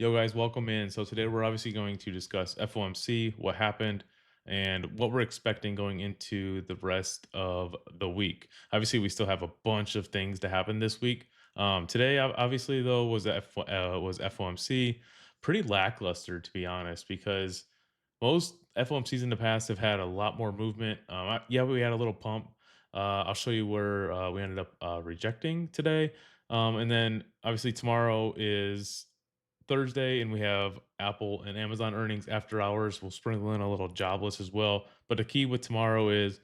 Yo, guys, welcome in. So, today we're obviously going to discuss FOMC, what happened, and what we're expecting going into the rest of the week. Obviously, we still have a bunch of things to happen this week. Today, obviously, though, was FOMC. Pretty lackluster, to be honest, because most FOMCs in the past have had a lot more movement. Yeah, we had a little pump. I'll show you where we ended up rejecting today. And then obviously tomorrow is Thursday, and we have Apple and Amazon earnings after hours. We'll sprinkle in a little jobless as well. But the key with tomorrow is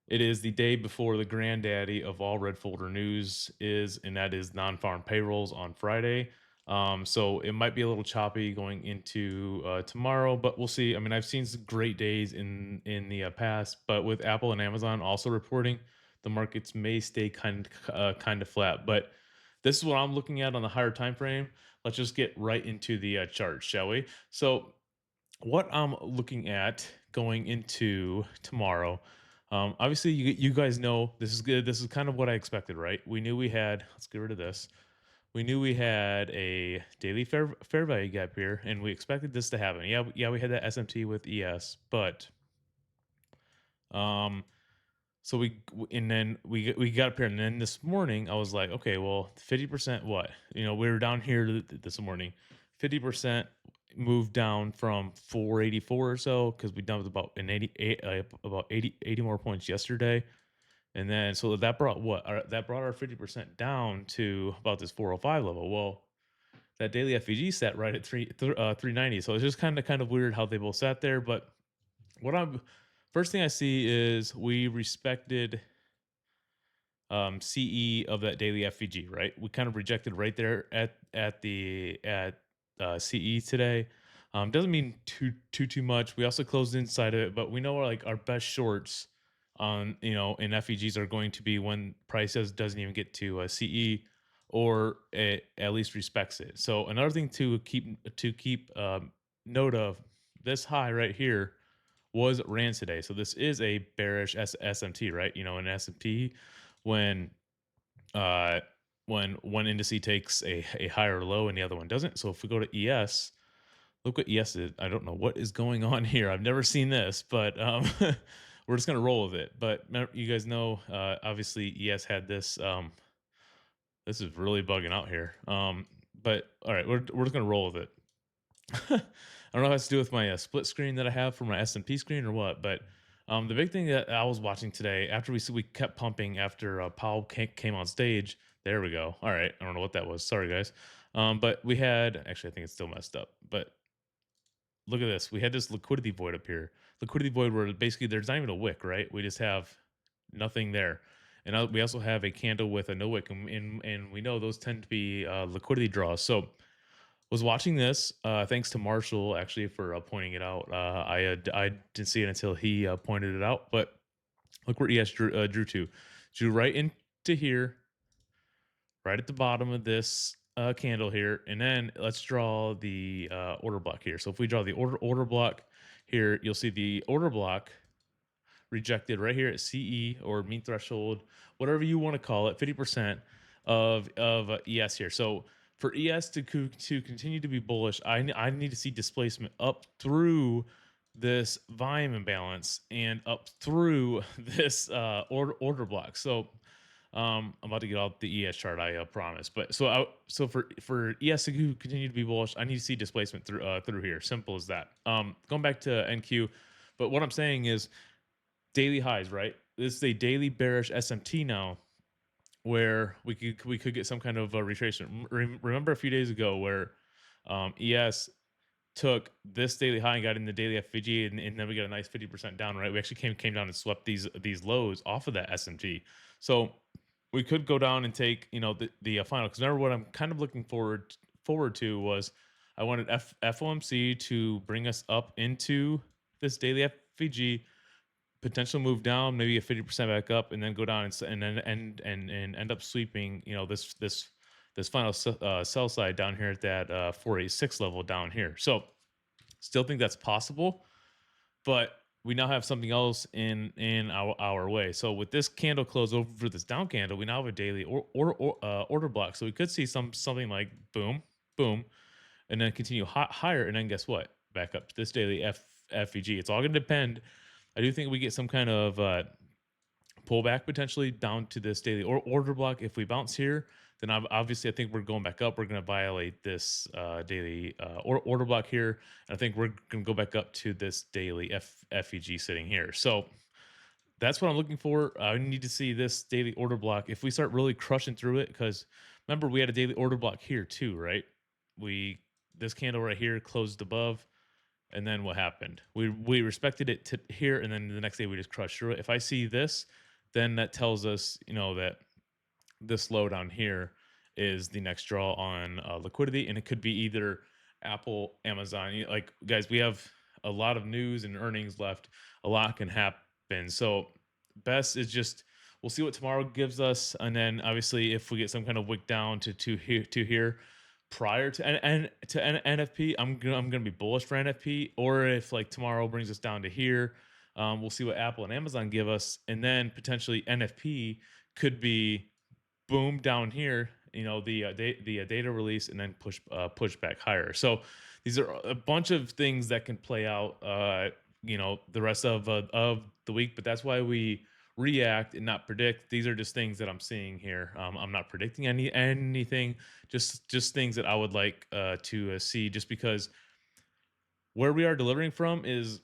it is the day before the granddaddy of all red folder news is, and that is non-farm payrolls on Friday. So it might be a little choppy going into tomorrow, but we'll see. I mean, I've seen some great days in the past, but with Apple and Amazon also reporting, the markets may stay kind of flat. But this is what I'm looking at on the higher time frame. Let's just get right into the chart, shall we? So what I'm looking at going into tomorrow. Obviously, you guys know this is good. This is kind of what I expected, right? We knew we had. Let's get rid of this. We knew we had a daily fair value gap here, and we expected this to happen. Yeah, we had that SMT with ES, but um, so and then we got up here, and then this morning I was like, okay, well, 50%. What we were down here this morning, 50% moved down from 484 or so because we dumped about an 88, about 80 more points yesterday, and then so that brought that brought our 50% down to about this 405 level. Well, that daily FVG sat right at 390, so it's just kind of weird how they both sat there, but what I'm first thing I see is we respected CE of that daily FVG, right? We kind of rejected right there at CE today. Doesn't mean too much. We also closed inside of it, but we know like our best shorts on in FEGs are going to be when prices doesn't even get to CE or it at least respects it. So another thing to keep note of, this high right here was ran today. So this is a bearish SMT, right? An SMT when uh when one indice takes a higher low and the other one doesn't. So if we go to ES, look what ES is. I don't know what is going on here. I've never seen this, but we're just gonna roll with it. But you guys know, obviously ES had this. This is really bugging out here. But all right, we're just gonna roll with it. I don't know if it has to do with my split screen that I have for my S&P screen or what, but the big thing that I was watching today after we kept pumping after Powell came on stage. There we go. All right, I don't know what that was. Sorry, guys. But we had actually I think it's still messed up. But look at this. We had this liquidity void up here. Liquidity void where basically there's not even a wick, right? We just have nothing there. And we also have a candle with a no wick, and we know those tend to be liquidity draws. So was watching this, thanks to Marshall actually for pointing it out. I didn't see it until he pointed it out. But look where ES drew to. Drew right into here, right at the bottom of this candle here, and then let's draw the order block here. So if we draw the order block here, you'll see the order block rejected right here at CE or mean threshold, whatever you want to call it, 50% of ES here. So for ES to continue to be bullish, I need to see displacement up through this volume imbalance and up through this order block. So I'm about to get out the ES chart, I promise. But so for ES to continue to be bullish, I need to see displacement through here. Simple as that. Going back to NQ, but what I'm saying is daily highs, right? This is a daily bearish SMT now, where we could get some kind of a retracement. Remember a few days ago where ES took this daily high and got in the daily FVG, and then we got a nice 50% down, right? We actually came down and swept these lows off of that SMT. So we could go down and take the final, because remember what I'm kind of looking forward to was I wanted FOMC to bring us up into this daily FVG, potential move down, maybe a 50% back up, and then go down and then end up sweeping, this final sell side down here at that 486 level down here. So still think that's possible, but we now have something else in our way. So with this candle close over this down candle, we now have a daily order block. So we could see something like boom, boom, and then continue higher, and then guess what? Back up to this daily FEG. It's all going to depend. I do think we get some kind of pullback potentially down to this daily order block. If we bounce here, then obviously I think we're going back up. We're going to violate this daily order block here. And I think we're going to go back up to this daily FEG sitting here. So that's what I'm looking for. I need to see this daily order block. If we start really crushing through it, because remember we had a daily order block here too, right? We This candle right here closed above, and then what happened? We respected it to here, and then the next day we just crushed through it. If I see this, then that tells us, that this low down here is the next draw on liquidity, and it could be either Apple, Amazon. Like guys, we have a lot of news and earnings left. A lot can happen. So best is just we'll see what tomorrow gives us, and then obviously if we get some kind of wick down to here prior to NFP, I'm gonna be bullish for NFP. Or if like tomorrow brings us down to here, we'll see what Apple and Amazon give us, and then potentially NFP could be boom down here, the data release, and then push back higher. So these are a bunch of things that can play out, the rest of the week. But that's why we react and not predict. These are just things that I'm seeing here. I'm not predicting anything, just things that I would like to see. Just because where we are delivering from is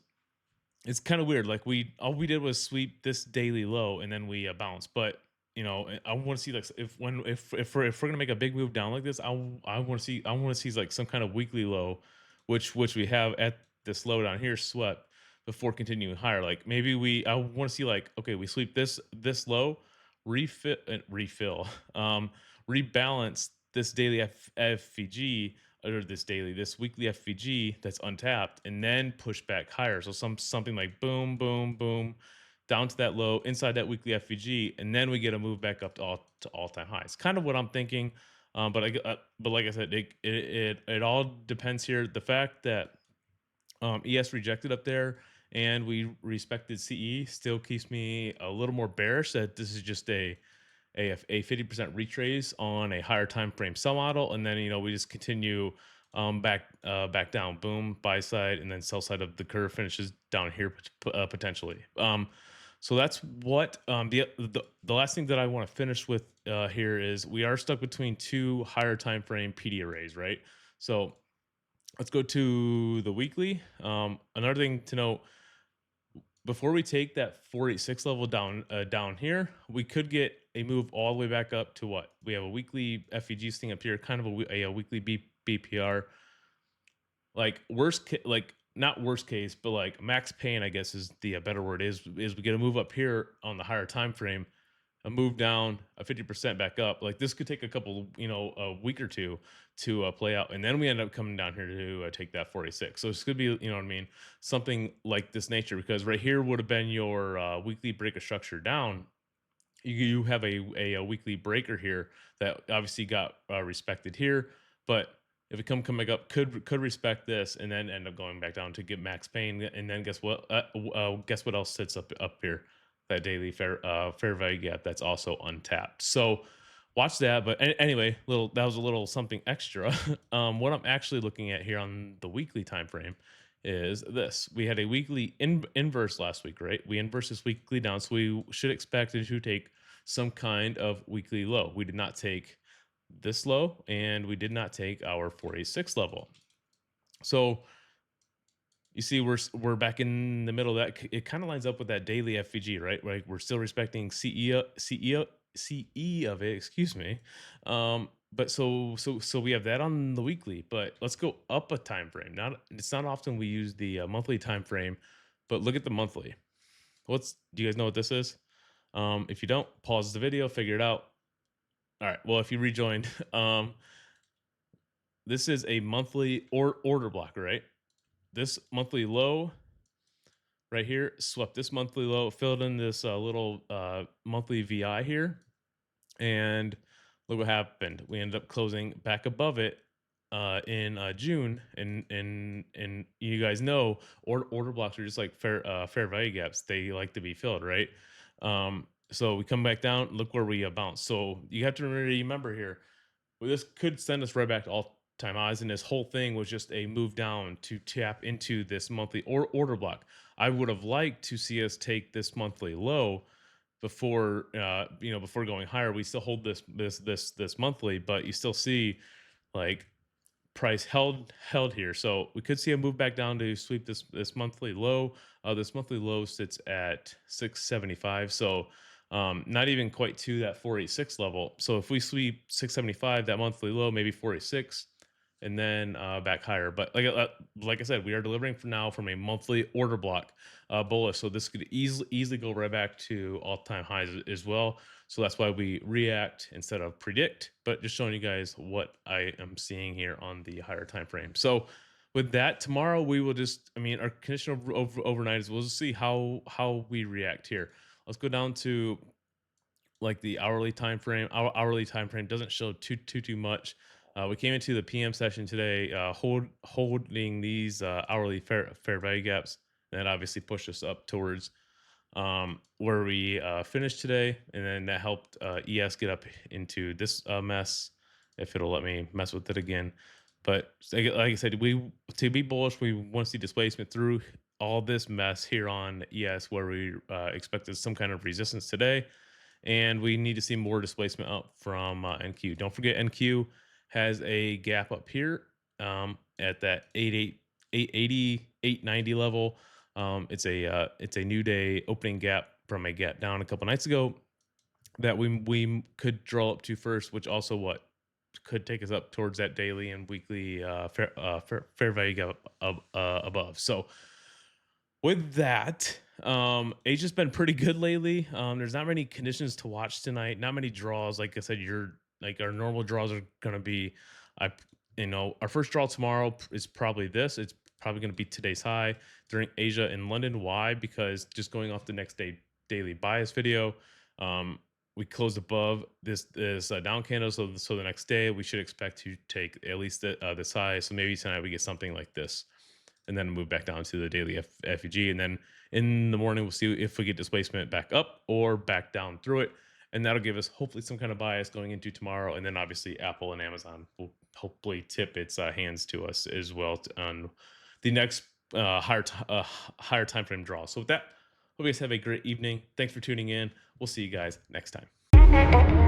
it's kind of weird. Like we all we did was sweep this daily low, and then we bounced. But I want to see like if we're gonna make a big move down like this, I want to see like some kind of weekly low, which we have at this low down here swept before continuing higher. Like maybe I want to see like, okay, we sweep this low, refill, rebalance this daily FVG, or this weekly FVG that's untapped, and then push back higher. So something like boom, boom, boom, down to that low inside that weekly FVG, and then we get a move back up to all time highs. Kind of what I'm thinking. But like I said, it all depends here. The fact that ES rejected up there and we respected CE still keeps me a little more bearish that this is just a 50% retrace on a higher time frame sell model, and then we just continue back down, boom, buy side, and then sell side of the curve finishes down here potentially. So that's what the last thing that I want to finish with here is we are stuck between two higher time frame PD arrays, right? So let's go to the weekly. Another thing to note, before we take that 486 level down here, we could get a move all the way back up to what we have a weekly FEG thing up here, kind of a weekly BPR. Like like not worst case, but like max pain, I guess is the better word. Is we get a move up here on the higher time frame, a move down, a 50% back up. Like this could take a couple, a week or two to play out, and then we end up coming down here to take that 46. So it's gonna be, what I mean, something like this nature. Because right here would have been your weekly breaker structure down. You have a weekly breaker here that obviously got respected here, but if it come back up, could respect this and then end up going back down to get max pain. And then guess what else sits up here? That daily fair value gap that's also untapped. So watch that. But anyway, that was a little something extra. What I'm actually looking at here on the weekly time frame is this. We had a weekly inverse last week, right? We inverse this weekly down, so we should expect it to take some kind of weekly low. We did not take this low, and we did not take our 486 level. So you see, we're back in the middle of that. It kind of lines up with that daily FVG, right? Right, we're still respecting CE of it. Excuse me. But so we have that on the weekly. But let's go up a time frame. It's not often we use the monthly time frame, but look at the monthly. Do you guys know what this is? If you don't, pause the video, figure it out. All right. Well, if you rejoined, this is a monthly order blocker, right? This monthly low right here swept this monthly low, filled in this little monthly VI here, and look what happened. We ended up closing back above it in June, and you guys know order blocks are just like fair value gaps. They like to be filled, right? So we come back down. Look where we bounce. So you have to remember here. Well, this could send us right back to time highs, and this whole thing was just a move down to tap into this monthly order block. I would have liked to see us take this monthly low before before going higher. We still hold this monthly, but you still see like price held here. So we could see a move back down to sweep this monthly low. This monthly low sits at 675. So not even quite to that 486 level. So if we sweep 675, that monthly low, maybe 486, and then back higher. But like I said, we are delivering for now from a monthly order block bullish. So this could easily go right back to all time highs as well. So that's why we react instead of predict, but just showing you guys what I am seeing here on the higher time frame. So with that, tomorrow we will just, I mean, our condition overnight is we'll just see how we react here. Let's go down to like the hourly time frame. Our hourly time frame doesn't show too much. We came into the PM session today, holding these hourly fair value gaps, and that obviously pushed us up towards where we finished today, and then that helped ES get up into this mess. If it'll let me mess with it again, but like I said, we to be bullish, we want to see displacement through all this mess here on ES, where we expected some kind of resistance today, and we need to see more displacement up from NQ. Don't forget, NQ has a gap up here at that 880, 890 level. It's a new day opening gap from a gap down a couple nights ago that we could draw up to first, which also what could take us up towards that daily and weekly fair value gap above. So with that, Asia's been pretty good lately. There's not many conditions to watch tonight. Not many draws. Like I said, you're like our normal draws are gonna be, I, our first draw tomorrow is probably this. It's probably gonna be today's high during Asia and London. Why? Because just going off the next day daily bias video, um, we closed above this down candle. So the next day we should expect to take at least this high. So maybe tonight we get something like this, and then move back down to the daily FEG. And then in the morning, we'll see if we get displacement back up or back down through it. And that'll give us hopefully some kind of bias going into tomorrow. And then obviously Apple and Amazon will hopefully tip its hands to us as well on the next higher time frame draw. So with that, hope you guys have a great evening. Thanks for tuning in. We'll see you guys next time.